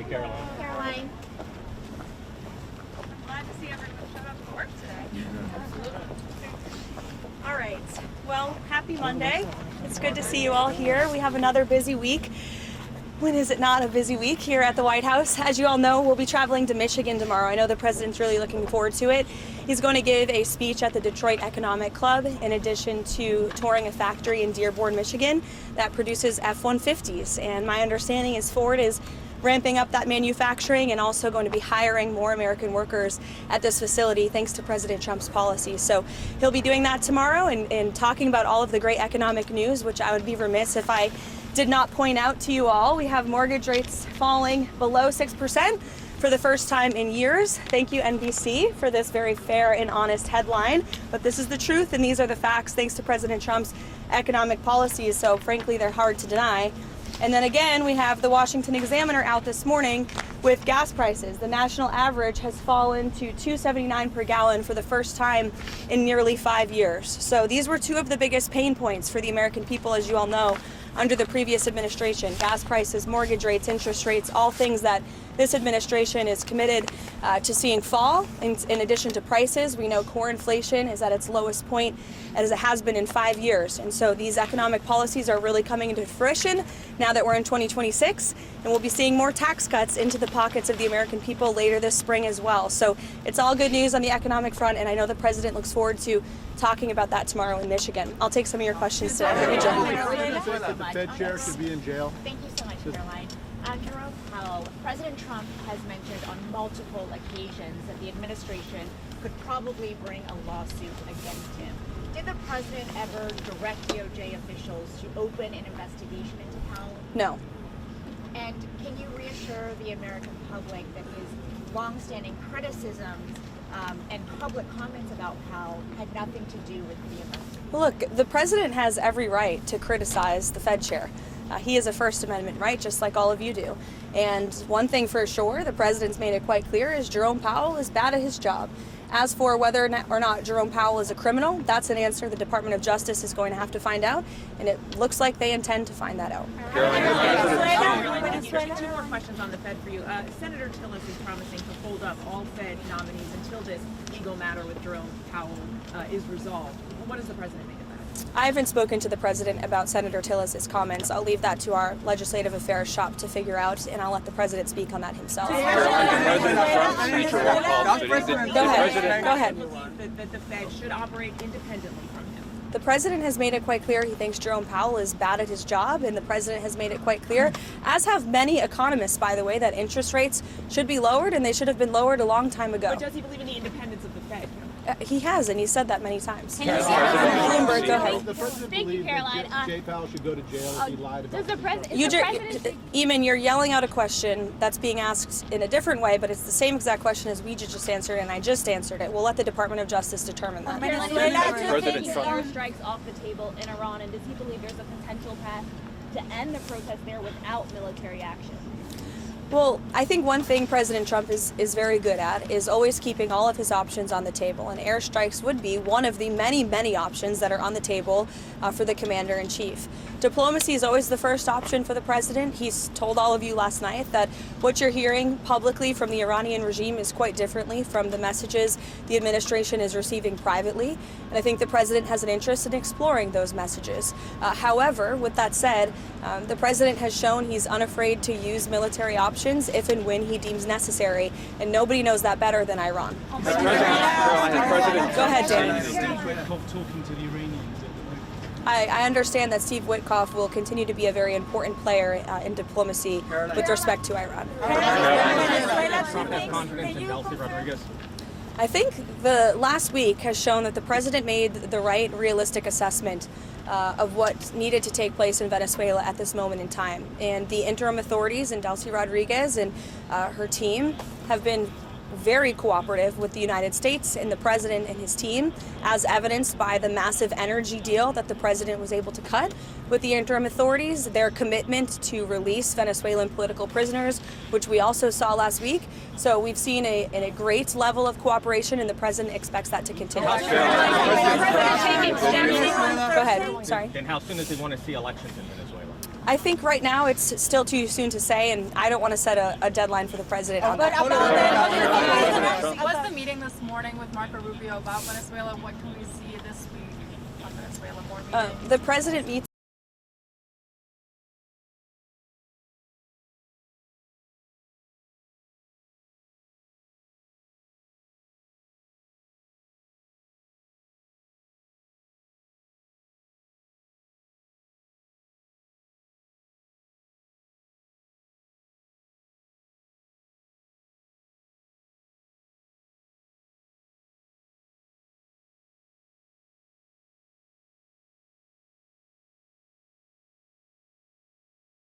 Caroline. Caroline. I'm glad to see everyone showed up to work today. Absolutely. All right. Well, happy Monday. It's good to see you all here. We have another busy week. When is it not a busy week here at the White House? As you all know, we'll be traveling to Michigan tomorrow. I know the president's really looking forward to it. He's going to give a speech at the Detroit Economic Club in addition to touring a factory in Dearborn, Michigan that produces F-150s. And my understanding is Ford is ramping up that manufacturing and also going to be hiring more American workers at this facility thanks to President Trump's policy. So he'll be doing that tomorrow and talking about all of the great economic news, which I would be remiss if I did not point out to you all. We have mortgage rates falling below 6% for the first time in years. Thank you, NBC, for this very fair and honest headline. But this is the truth, and these are the facts thanks to President Trump's economic policies. So frankly, they're hard to deny. And then again, we have the Washington Examiner out this morning with gas prices. The national average has fallen to $2.79 per gallon for the first time in nearly 5 years. So these were two of the biggest pain points for the American people, as you all know, under the previous administration. Gas prices, mortgage rates, interest rates, all things that this administration is committed to seeing fall. In addition to prices, we know core inflation is at its lowest point as it has been in 5 years. And so these economic policies are really coming into fruition now that we're in 2026. And we'll be seeing more tax cuts into the pockets of the American people later this spring as well. So it's all good news on the economic front. And I know the president looks forward to talking about that tomorrow in Michigan. I'll take some of your questions today. The Fed chair should be in jail. Thank you so much, Caroline. Jerome Powell, President Trump has mentioned on multiple occasions that the administration could probably bring a lawsuit against him. Did the president ever direct DOJ officials to open an investigation into Powell? No. And can you reassure the American public that his longstanding criticisms and public comments about Powell had nothing to do with the investigation? Well, look, the president has every right to criticize the Fed chair. He has a First Amendment right, just like all of you do. And one thing for sure, the president's made it quite clear, is Jerome Powell is bad at his job. As for whether or not Jerome Powell is a criminal, that's an answer the Department of Justice is going to have to find out, and it looks like they intend to find that out. Two more questions on the Fed for you. Senator Tillis is promising to hold up all Fed nominees until this legal matter with Jerome Powell is resolved. What does the president make of that? I haven't spoken to the president about Senator Tillis's comments. I'll leave that to our legislative affairs shop to figure out, and I'll let the president speak on that himself. Go ahead. That the Fed should operate independently from him. The president has made it quite clear he thinks Jerome Powell is bad at his job, and the president has made it quite clear, as have many economists, by the way, that interest rates should be lowered, and they should have been lowered a long time ago. But does he believe in the independence of the Fed? He has, and he said that many times. Bloomberg, go ahead. The president Thank you, believes Caroline. that Jay Powell should go to jail if he lied about Does the president? Eamon, you're yelling out a question that's being asked in a different way, but it's the same exact question as we just answered, and I just answered it. We'll let the Department of Justice determine that. President airstrikes off the table in Iran, and does he believe there's a potential path to end the protest there without military action? Well, I think one thing President Trump is very good at is always keeping all of his options on the table, and airstrikes would be one of the many, many options that are on the table for the commander-in-chief. Diplomacy is always the first option for the president. He's told all of you last night that what you're hearing publicly from the Iranian regime is quite differently from the messages the administration is receiving privately, and I think the president has an interest in exploring those messages. However, with that said, the president has shown he's unafraid to use military options if and when he deems necessary, and nobody knows that better than Iran. Go ahead, Danny. Talking to the Iranians. I understand that Steve Witkoff will continue to be a very important player in diplomacy with respect to Iran. I think the last week has shown that the president made the right, realistic assessment of what needed to take place in Venezuela at this moment in time. And the interim authorities and Delcy Rodriguez and her team have been very cooperative with the United States and the president and his team, as evidenced by the massive energy deal that the president was able to cut with the interim authorities, their commitment to release Venezuelan political prisoners, which we also saw last week. So we've seen a great level of cooperation, and the president expects that to continue. Go ahead. Sorry. And how soon does he want to see elections in Venezuela? I think right now it's still too soon to say, and I don't want to set a deadline for the president on that. Was the meeting this morning with Marco Rubio about Venezuela? What can we see this week on Venezuela? More meetings? The president meets